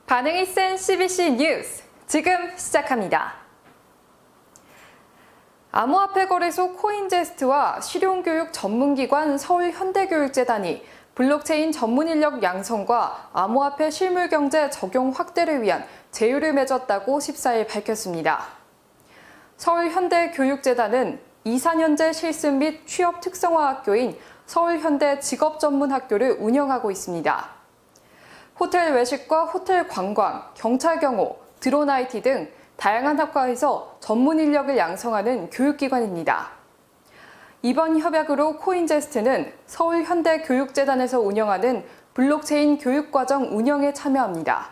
반응이 센 CBC 뉴스 지금 시작합니다. 암호화폐 거래소 코인제스트와 실용교육 전문기관 서울현대교육재단이 블록체인 전문 인력 양성과 암호화폐 실물경제 적용 확대를 위한 제휴를 맺었다고 14일 밝혔습니다. 서울현대교육재단은 2, 4년제 실습 및 취업 특성화 학교인 서울현대 직업전문학교를 운영하고 있습니다. 호텔 외식과 호텔 관광, 경찰 경호, 드론 IT 등 다양한 학과에서 전문 인력을 양성하는 교육기관입니다. 이번 협약으로 코인제스트는 서울현대교육재단에서 운영하는 블록체인 교육과정 운영에 참여합니다.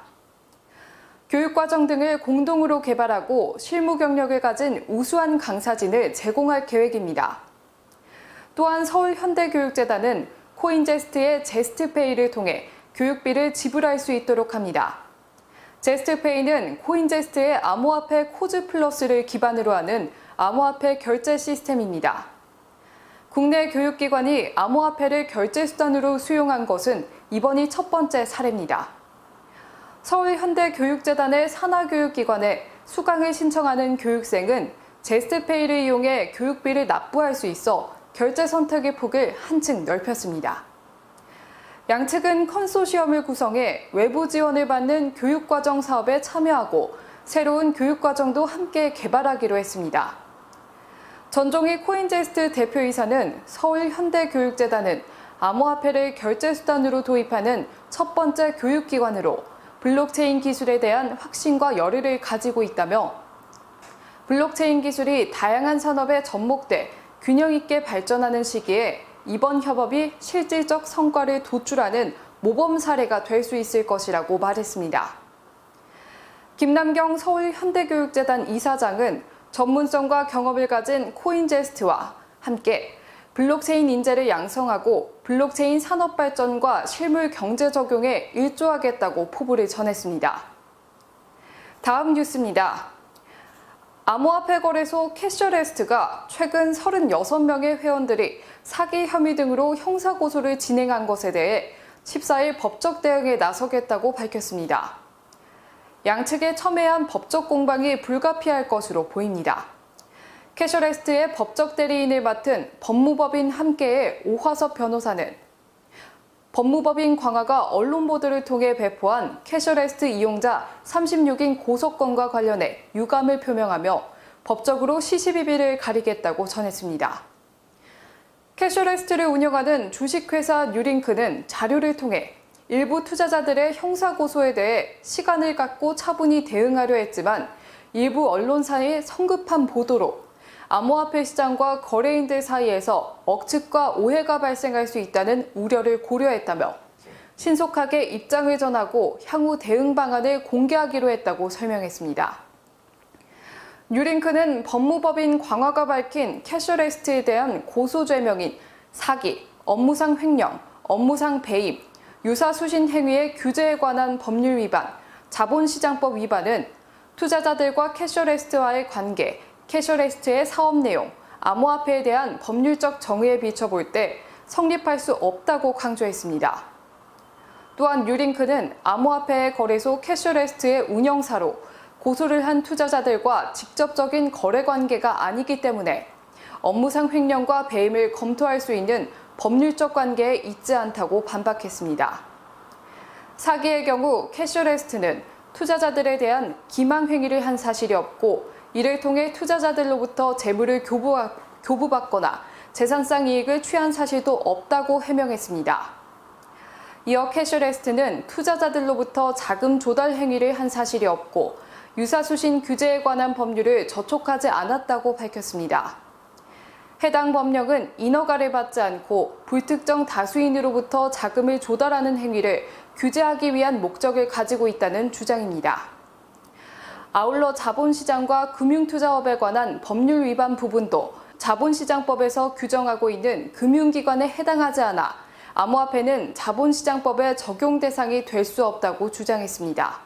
교육과정 등을 공동으로 개발하고 실무 경력을 가진 우수한 강사진을 제공할 계획입니다. 또한 서울현대교육재단은 코인제스트의 제스트페이를 통해 교육비를 지불할 수 있도록 합니다. 제스트페이는 코인제스트의 암호화폐 코즈 플러스를 기반으로 하는 암호화폐 결제 시스템입니다. 국내 교육기관이 암호화폐를 결제 수단으로 수용한 것은 이번이 첫 번째 사례입니다. 서울현대교육재단의 산하교육기관에 수강을 신청하는 교육생은 제스트페이를 이용해 교육비를 납부할 수 있어 결제 선택의 폭을 한층 넓혔습니다. 양측은 컨소시엄을 구성해 외부 지원을 받는 교육과정 사업에 참여하고 새로운 교육과정도 함께 개발하기로 했습니다. 전종희 코인제스트 대표이사는 서울현대교육재단은 암호화폐를 결제 수단으로 도입하는 첫 번째 교육기관으로 블록체인 기술에 대한 확신과 열의를 가지고 있다며 블록체인 기술이 다양한 산업에 접목돼 균형 있게 발전하는 시기에 이번 협업이 실질적 성과를 도출하는 모범 사례가 될 수 있을 것이라고 말했습니다. 김남경 서울현대교육재단 이사장은 전문성과 경험을 가진 코인제스트와 함께 블록체인 인재를 양성하고 블록체인 산업 발전과 실물 경제 적용에 일조하겠다고 포부를 전했습니다. 다음 뉴스입니다. 암호화폐 거래소 캐셔레스트가 최근 36명의 회원들이 사기 혐의 등으로 형사고소를 진행한 것에 대해 14일 법적 대응에 나서겠다고 밝혔습니다. 양측의 첨예한 법적 공방이 불가피할 것으로 보입니다. 캐셔레스트의 법적 대리인을 맡은 법무법인 함께의 오화섭 변호사는 법무법인 광화가 언론 보도를 통해 배포한 캐셔레스트 이용자 36인 고소건과 관련해 유감을 표명하며 법적으로 시시비비를 가리겠다고 전했습니다. 캐셔레스트를 운영하는 주식회사 뉴링크는 자료를 통해 일부 투자자들의 형사고소에 대해 시간을 갖고 차분히 대응하려 했지만 일부 언론사의 성급한 보도로 암호화폐 시장과 거래인들 사이에서 억측과 오해가 발생할 수 있다는 우려를 고려했다며 신속하게 입장을 전하고 향후 대응 방안을 공개하기로 했다고 설명했습니다. 뉴링크는 법무법인 광화가 밝힌 캐셔레스트에 대한 고소 죄명인 사기, 업무상 횡령, 업무상 배임, 유사수신 행위의 규제에 관한 법률 위반, 자본시장법 위반은 투자자들과 캐셔레스트와의 관계, 캐셔레스트의 사업 내용, 암호화폐에 대한 법률적 정의에 비춰볼 때 성립할 수 없다고 강조했습니다. 또한 뉴링크는 암호화폐 거래소 캐셔레스트의 운영사로 고소를 한 투자자들과 직접적인 거래 관계가 아니기 때문에 업무상 횡령과 배임을 검토할 수 있는 법률적 관계에 있지 않다고 반박했습니다. 사기의 경우 캐셔레스트는 투자자들에 대한 기망 행위를 한 사실이 없고 이를 통해 투자자들로부터 재물을 교부받거나 재산상 이익을 취한 사실도 없다고 해명했습니다. 이어 캐셔레스트는 투자자들로부터 자금 조달 행위를 한 사실이 없고 유사수신 규제에 관한 법률을 저촉하지 않았다고 밝혔습니다. 해당 법령은 인허가를 받지 않고 불특정 다수인으로부터 자금을 조달하는 행위를 규제하기 위한 목적을 가지고 있다는 주장입니다. 아울러 자본시장과 금융투자업에 관한 법률 위반 부분도 자본시장법에서 규정하고 있는 금융기관에 해당하지 않아 암호화폐는 자본시장법의 적용 대상이 될 수 없다고 주장했습니다.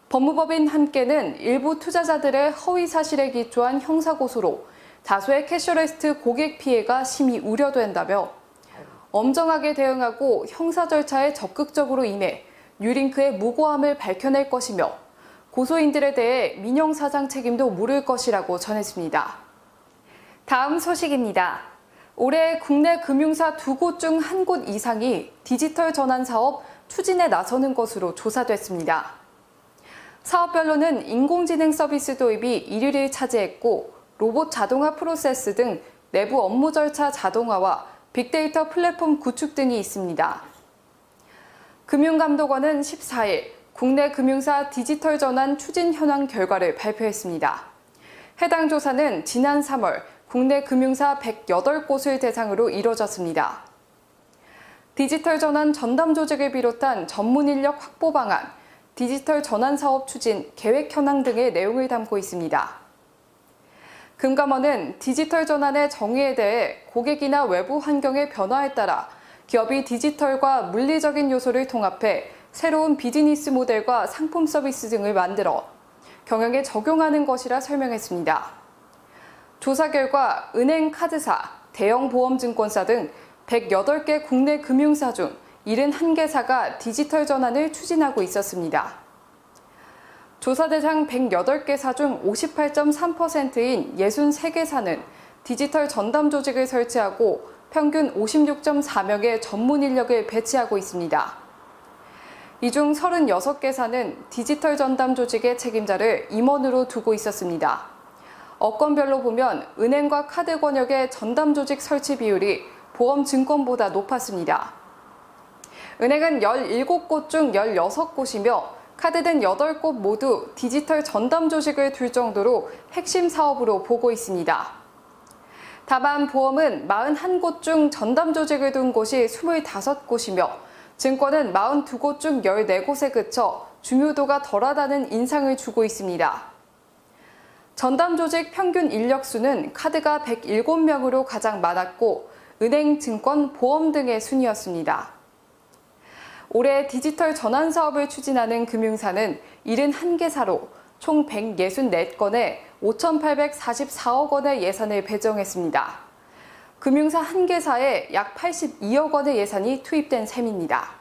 법무법인 함께는 일부 투자자들의 허위 사실에 기초한 형사고소로 다수의 캐셔레스트 고객 피해가 심히 우려된다며 엄정하게 대응하고 형사 절차에 적극적으로 임해 뉴링크의 무고함을 밝혀낼 것이며 고소인들에 대해 민영사장 책임도 물을 것이라고 전했습니다. 다음 소식입니다. 올해 국내 금융사 2곳 중 1곳 이상이 디지털 전환 사업 추진에 나서는 것으로 조사됐습니다. 사업별로는 인공지능 서비스 도입이 1위를 차지했고 로봇 자동화 프로세스 등 내부 업무 절차 자동화와 빅데이터 플랫폼 구축 등이 있습니다. 금융감독원은 14일 국내 금융사 디지털 전환 추진 현황 결과를 발표했습니다. 해당 조사는 지난 3월 국내 금융사 108곳을 대상으로 이뤄졌습니다. 디지털 전환 전담 조직을 비롯한 전문 인력 확보 방안, 디지털 전환 사업 추진, 계획 현황 등의 내용을 담고 있습니다. 금감원은 디지털 전환의 정의에 대해 고객이나 외부 환경의 변화에 따라 기업이 디지털과 물리적인 요소를 통합해 새로운 비즈니스 모델과 상품 서비스 등을 만들어 경영에 적용하는 것이라 설명했습니다. 조사 결과 은행 카드사, 대형 보험증권사 등 108개 국내 금융사 중 71개사가 디지털 전환을 추진하고 있었습니다. 조사 대상 108개사 중 58.3%인 63개사는 디지털 전담 조직을 설치하고 평균 56.4명의 전문 인력을 배치하고 있습니다. 이 중 36개사는 디지털 전담 조직의 책임자를 임원으로 두고 있었습니다. 업권별로 보면 은행과 카드 권역의 전담 조직 설치 비율이 보험증권보다 높았습니다. 은행은 17곳 중 16곳이며 카드 등 8곳 모두 디지털 전담 조직을 둘 정도로 핵심 사업으로 보고 있습니다. 다만 보험은 41곳 중 전담 조직을 둔 곳이 25곳이며 증권은 42곳 중 14곳에 그쳐 중요도가 덜하다는 인상을 주고 있습니다. 전담 조직 평균 인력수는 카드가 107명으로 가장 많았고 은행, 증권, 보험 등의 순이었습니다. 올해 디지털 전환 사업을 추진하는 금융사는 71개사로 총 164건에 5,844억 원의 예산을 배정했습니다. 금융사 1개사에 약 82억 원의 예산이 투입된 셈입니다.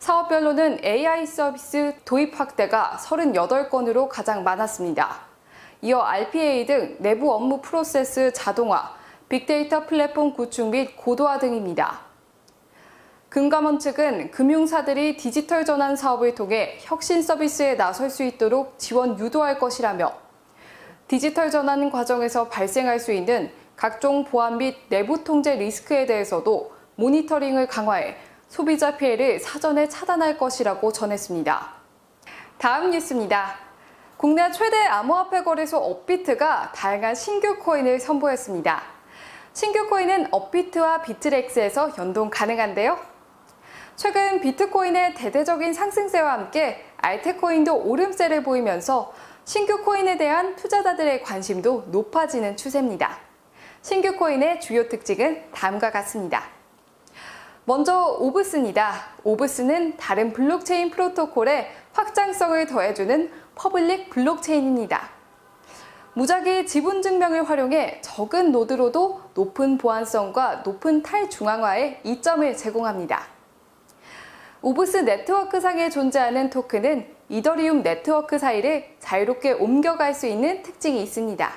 사업별로는 AI 서비스 도입 확대가 38건으로 가장 많았습니다. 이어 RPA 등 내부 업무 프로세스 자동화, 빅데이터 플랫폼 구축 및 고도화 등입니다. 금감원 측은 금융사들이 디지털 전환 사업을 통해 혁신 서비스에 나설 수 있도록 지원 유도할 것이라며 디지털 전환 과정에서 발생할 수 있는 각종 보안 및 내부 통제 리스크에 대해서도 모니터링을 강화해 소비자 피해를 사전에 차단할 것이라고 전했습니다. 다음 뉴스입니다. 국내 최대 암호화폐 거래소 업비트가 다양한 신규 코인을 선보였습니다. 신규 코인은 업비트와 비트렉스에서 연동 가능한데요. 최근 비트코인의 대대적인 상승세와 함께 알테코인도 오름세를 보이면서 신규 코인에 대한 투자자들의 관심도 높아지는 추세입니다. 신규 코인의 주요 특징은 다음과 같습니다. 먼저 오브스입니다. 오브스는 다른 블록체인 프로토콜에 확장성을 더해주는 퍼블릭 블록체인입니다. 무작위 지분 증명을 활용해 적은 노드로도 높은 보안성과 높은 탈중앙화의 이점을 제공합니다. 오브스 네트워크상에 존재하는 토큰은 이더리움 네트워크 사이를 자유롭게 옮겨갈 수 있는 특징이 있습니다.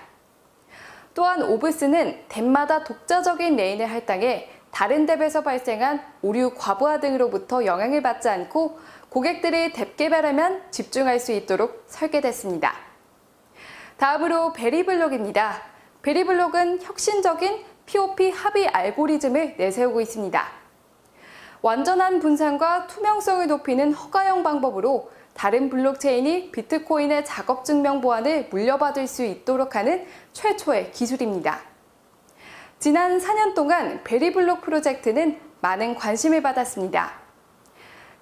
또한 오브스는 덱마다 독자적인 레인을 할당해 다른 덱에서 발생한 오류 과부하 등으로부터 영향을 받지 않고 고객들이 덱 개발에만 집중할 수 있도록 설계됐습니다. 다음으로 베리블록입니다. 베리블록은 혁신적인 POP 합의 알고리즘을 내세우고 있습니다. 완전한 분산과 투명성을 높이는 허가형 방법으로 다른 블록체인이 비트코인의 작업 증명 보안을 물려받을 수 있도록 하는 최초의 기술입니다. 지난 4년 동안 베리블록 프로젝트는 많은 관심을 받았습니다.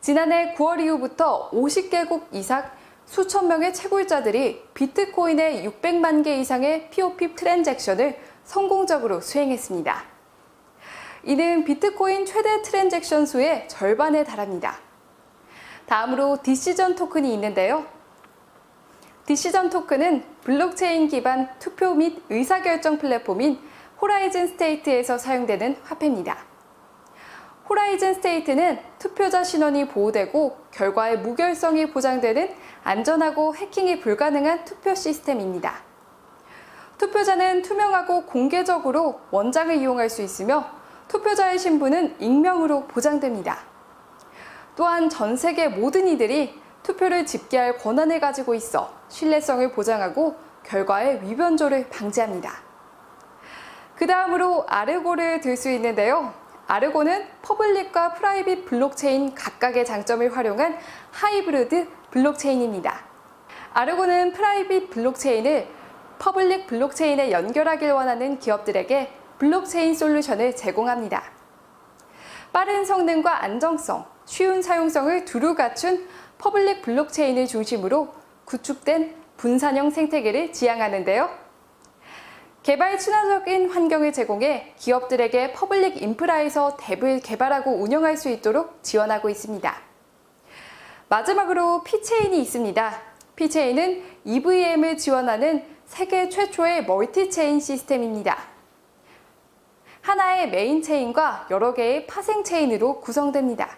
지난해 9월 이후부터 50개국 이상 수천 명의 채굴자들이 비트코인의 600만 개 이상의 POP 트랜잭션을 성공적으로 수행했습니다. 이는 비트코인 최대 트랜잭션 수의 절반에 달합니다. 다음으로 디시전 토큰이 있는데요. 디시전 토큰은 블록체인 기반 투표 및 의사결정 플랫폼인 호라이즌 스테이트에서 사용되는 화폐입니다. 호라이즌 스테이트는 투표자 신원이 보호되고 결과의 무결성이 보장되는 안전하고 해킹이 불가능한 투표 시스템입니다. 투표자는 투명하고 공개적으로 원장을 이용할 수 있으며 투표자의 신분은 익명으로 보장됩니다. 또한 전 세계 모든 이들이 투표를 집계할 권한을 가지고 있어 신뢰성을 보장하고 결과의 위변조를 방지합니다. 그 다음으로 아르고를 들 수 있는데요. 아르고는 퍼블릭과 프라이빗 블록체인 각각의 장점을 활용한 하이브리드 블록체인입니다. 아르고는 프라이빗 블록체인을 퍼블릭 블록체인에 연결하길 원하는 기업들에게 블록체인 솔루션을 제공합니다. 빠른 성능과 안정성, 쉬운 사용성을 두루 갖춘 퍼블릭 블록체인을 중심으로 구축된 분산형 생태계를 지향하는데요. 개발 친화적인 환경을 제공해 기업들에게 퍼블릭 인프라에서 덱을 개발하고 운영할 수 있도록 지원하고 있습니다. 마지막으로 P체인이 있습니다. P체인은 EVM을 지원하는 세계 최초의 멀티체인 시스템입니다. 하나의 메인 체인과 여러 개의 파생 체인으로 구성됩니다.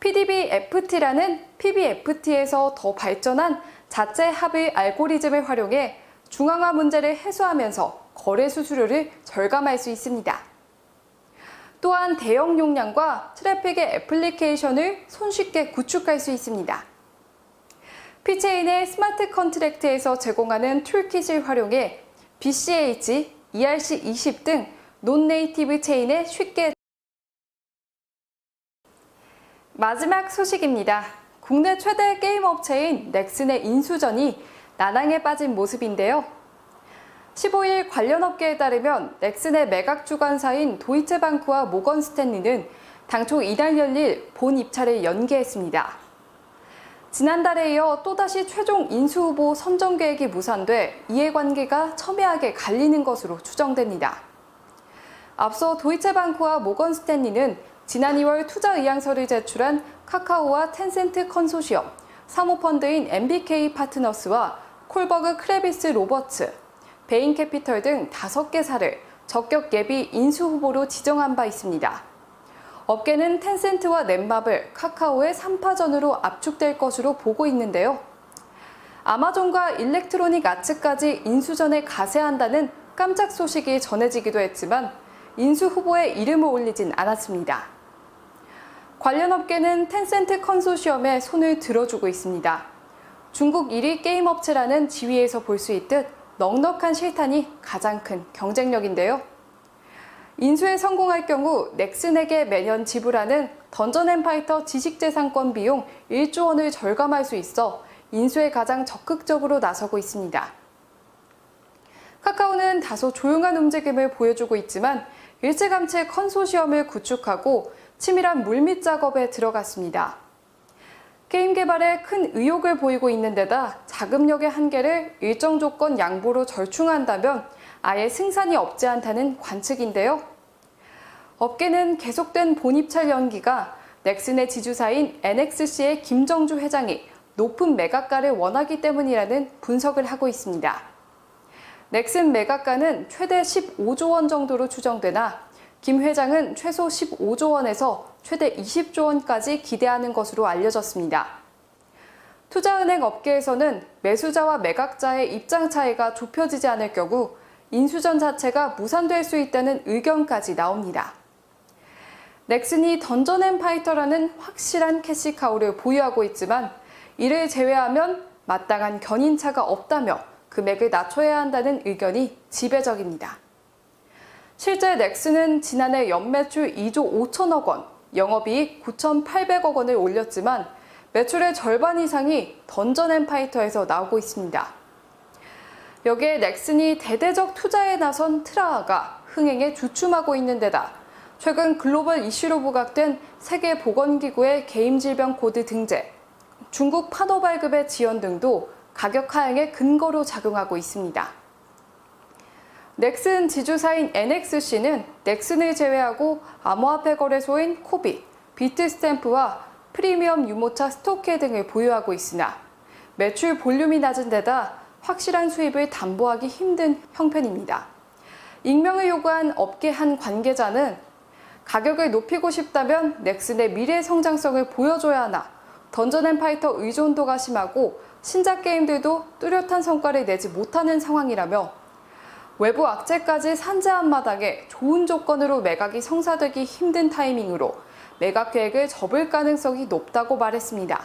PDB-FT라는 PBFT에서 더 발전한 자체 합의 알고리즘을 활용해 중앙화 문제를 해소하면서 거래 수수료를 절감할 수 있습니다. 또한 대형 용량과 트래픽의 애플리케이션을 손쉽게 구축할 수 있습니다. P체인의 스마트 컨트랙트에서 제공하는 툴킷을 활용해 BCH, ERC20 등 논네이티브 체인에 쉽게 마지막 소식입니다. 국내 최대 게임 업체인 넥슨의 인수전이 난항에 빠진 모습인데요. 15일 관련 업계에 따르면 넥슨의 매각 주관사인 도이체방크와 모건 스탠리는 당초 이달 열릴 본 입찰을 연기했습니다. 지난달에 이어 또다시 최종 인수 후보 선정 계획이 무산돼 이해관계가 첨예하게 갈리는 것으로 추정됩니다. 앞서 도이체방크와 모건 스탠리는 지난 2월 투자 의향서를 제출한 카카오와 텐센트 컨소시엄, 사모펀드인 MBK 파트너스와 콜버그 크레비스 로버츠, 베인캐피털 등 5개사를 적격 예비 인수 후보로 지정한 바 있습니다. 업계는 텐센트와 넷마블, 카카오의 3파전으로 압축될 것으로 보고 있는데요. 아마존과 일렉트로닉 아츠까지 인수전에 가세한다는 깜짝 소식이 전해지기도 했지만 인수 후보에 이름을 올리진 않았습니다. 관련 업계는 텐센트 컨소시엄에 손을 들어주고 있습니다. 중국 1위 게임 업체라는 지위에서 볼 수 있듯 넉넉한 실탄이 가장 큰 경쟁력인데요. 인수에 성공할 경우 넥슨에게 매년 지불하는 던전 앤 파이터 지식재산권 비용 1조 원을 절감할 수 있어 인수에 가장 적극적으로 나서고 있습니다. 카카오는 다소 조용한 움직임을 보여주고 있지만 일찌감치 컨소시엄을 구축하고 치밀한 물밑 작업에 들어갔습니다. 게임 개발에 큰 의욕을 보이고 있는 데다 자금력의 한계를 일정 조건 양보로 절충한다면 아예 승산이 없지 않다는 관측인데요. 업계는 계속된 본입찰 연기가 넥슨의 지주사인 NXC의 김정주 회장이 높은 매각가를 원하기 때문이라는 분석을 하고 있습니다. 넥슨 매각가는 최대 15조 원 정도로 추정되나 김 회장은 최소 15조 원에서 최대 20조 원까지 기대하는 것으로 알려졌습니다. 투자은행 업계에서는 매수자와 매각자의 입장 차이가 좁혀지지 않을 경우 인수전 자체가 무산될 수 있다는 의견까지 나옵니다. 넥슨이 던전 앤 파이터라는 확실한 캐시카우를 보유하고 있지만 이를 제외하면 마땅한 견인차가 없다며 금액을 낮춰야 한다는 의견이 지배적입니다. 실제 넥슨은 지난해 연매출 2조 5천억 원, 영업이익 9,800억 원을 올렸지만 매출의 절반 이상이 던전 앤 파이터에서 나오고 있습니다. 여기에 넥슨이 대대적 투자에 나선 트라하가 흥행에 주춤하고 있는 데다 최근 글로벌 이슈로 부각된 세계보건기구의 게임질병 코드 등재, 중국 판호 발급의 지연 등도 가격 하향의 근거로 작용하고 있습니다. 넥슨 지주사인 NXC는 넥슨을 제외하고 암호화폐 거래소인 코빗, 비트스탬프와 프리미엄 유모차 스토케 등을 보유하고 있으나 매출 볼륨이 낮은 데다 확실한 수입을 담보하기 힘든 형편입니다. 익명을 요구한 업계 한 관계자는 가격을 높이고 싶다면 넥슨의 미래 성장성을 보여줘야 하나, 던전앤파이터 의존도가 심하고 신작 게임들도 뚜렷한 성과를 내지 못하는 상황이라며 외부 악재까지 산재한 마당에 좋은 조건으로 매각이 성사되기 힘든 타이밍으로 매각 계획을 접을 가능성이 높다고 말했습니다.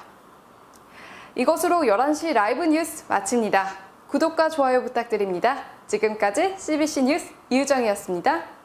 이것으로 11시 라이브 뉴스 마칩니다. 구독과 좋아요 부탁드립니다. 지금까지 CBC 뉴스 이유정이었습니다.